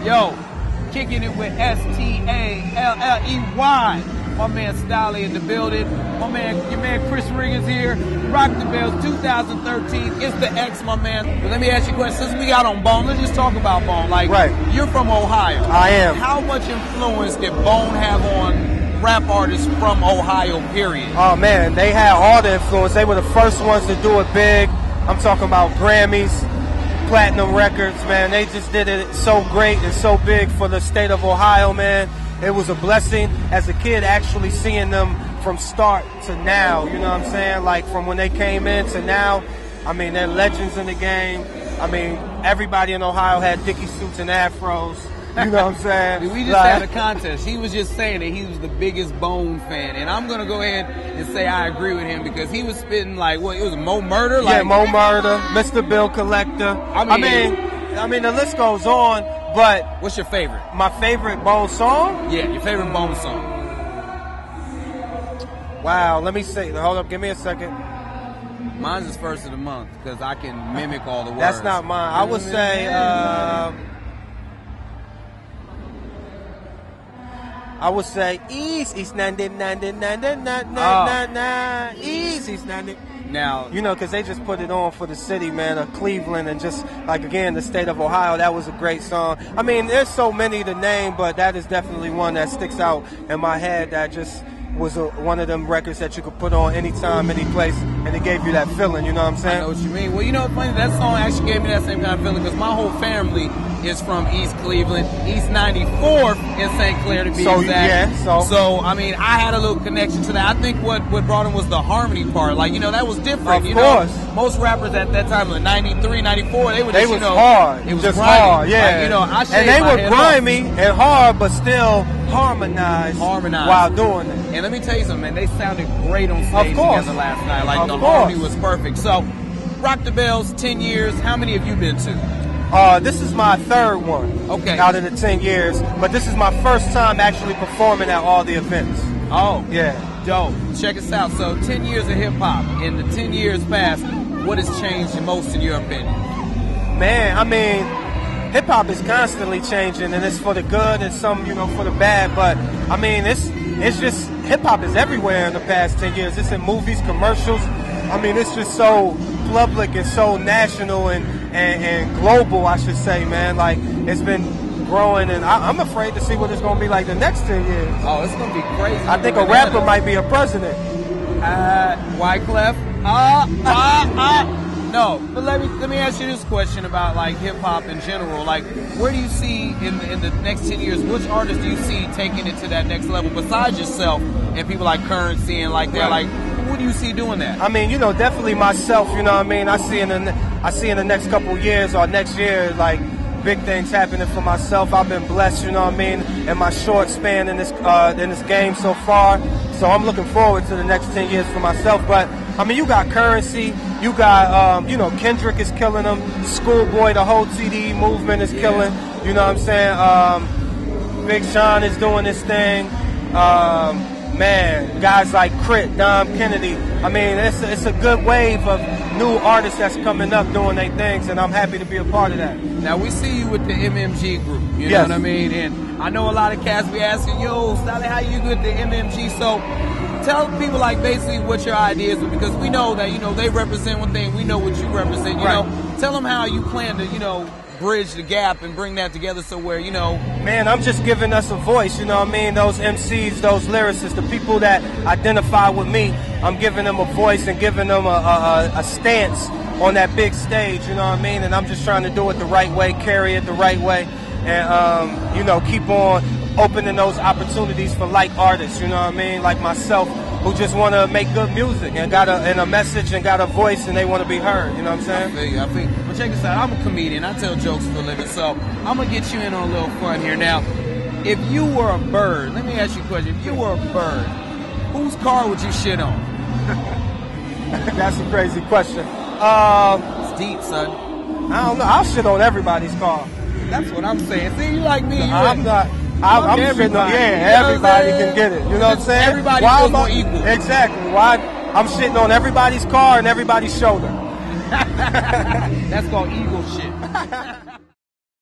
Yo, kicking it with S-T-A-L-L-E-Y. My man Stalley in the building. Your man Chris Riggins here. Rock the Bells 2013. It's the X, my man. But let me ask you a question. Since we got on Bone, let's just talk about Bone. Like, right. You're from Ohio. I am. How much influence did Bone have on rap artists from Ohio, period? Oh, man, they had all the influence. They were the first ones to do it big. I'm talking about Grammys, platinum records, man. They just did it so great and so big for the state of Ohio, man. It was a blessing as a kid actually seeing them from start to now, you know what I'm saying? Like from when they came in to now, I mean, they're legends in the game. I mean, everybody in Ohio had Dickie suits and afros. You know what I'm saying? We just had a contest. He was just saying that he was the biggest Bone fan. And I'm going to go ahead and say I agree with him because he was spitting like, what, it was Mo Murder? Like, yeah, Mo Murder, Mr. Bill Collector. I mean, the list goes on, but... What's your favorite? My favorite Bone song? Yeah, your favorite Bone song. Wow, let me see. Hold up, give me a second. Mine's is first of the month because I can mimic all the words. That's not mine. I would say... I would say East 99 East 90. Now, you know, because they just put it on for the city, man, of Cleveland, and just like again the state of Ohio. That was a great song. I mean, there's so many to name, but that is definitely one that sticks out in my head. That just was one of them records that you could put on anytime, any place, and it gave you that feeling. You know what I'm saying? I know what you mean. Well, you know what's funny? That song actually gave me that same kind of feeling because my whole family is from East Cleveland, East 94th in St. Clair to be exact. Yeah, so, I mean, I had a little connection to that. I think what brought him was the harmony part. Like, you know, that was different. Of course. Know, most rappers at that time, like 93, 94, they were just, hard. It was just grimy. hard, yeah. Like, you know, and they were grimy and hard, but still harmonized while doing it. And let me tell you something, man. They sounded great on stage together last night. Like, the harmony was perfect. So, Rock the Bells, 10 years. How many have you been to? This is my third one out of the 10 years, but this is my first time actually performing at all the events. Oh, yeah. Dope. Check us out. So 10 years of hip-hop. In the 10 years past, what has changed the most in your opinion? Man, I mean, hip-hop is constantly changing, and it's for the good and some, you know, for the bad, but I mean, it's just, hip-hop is everywhere in the past 10 years. It's in movies, commercials. I mean, it's just so public and so national and global, I should say, man. Like, it's been growing, and I'm afraid to see what it's going to be like the next 10 years. Oh, it's going to be crazy. I think a rapper might be a president. Wyclef? No, but let me ask you this question about, like, hip-hop in general. Like, where do you see in the next 10 years, which artists do you see taking it to that next level besides yourself and people like Currency and like they're like, who do you see doing that? I mean, you know, definitely myself, you know what I mean? I see in the next couple of years or next year, like, big things happening for myself. I've been blessed, you know what I mean, in my short span in this game so far. So I'm looking forward to the next 10 years for myself. But, I mean, you got Currency, you got, you know, Kendrick is killing them, Schoolboy, the whole TDE movement is killing, you know what I'm saying? Big Sean is doing this thing. Man, guys like Crit, Dom Kennedy. I mean, it's a good wave of new artists that's coming up doing their things, and I'm happy to be a part of that. Now, we see you with the MMG group, you know what I mean? And I know a lot of cats be asking, yo, Stalley, how you with the MMG? So tell people, like, basically what your ideas are, because we know that, you know, they represent one thing, we know what you represent, you know. Tell them how you plan to, you know, bridge the gap and bring that together so where, you know... Man, I'm just giving us a voice, you know what I mean? Those MCs, those lyricists, the people that identify with me, I'm giving them a voice and giving them a stance on that big stage, you know what I mean? And I'm just trying to do it the right way, carry it the right way, and, you know, keep on opening those opportunities for like artists, you know what I mean? Like myself, who just want to make good music and got a message and got a voice and they want to be heard, you know what I'm saying? I feel you. Well, check this out. I'm a comedian. I tell jokes for a living, so I'm going to get you in on a little fun here. Now, if you were a bird, let me ask you a question. If you were a bird, whose car would you shit on? That's a crazy question. It's deep, son. I don't know. I'll shit on everybody's car. That's what I'm saying. See, you like me. I'm not. I'm shitting on, everybody can get it. You know what I'm saying? Everybody feels more equal. Exactly. Why I'm shitting on everybody's car and everybody's shoulder. That's called ego shit.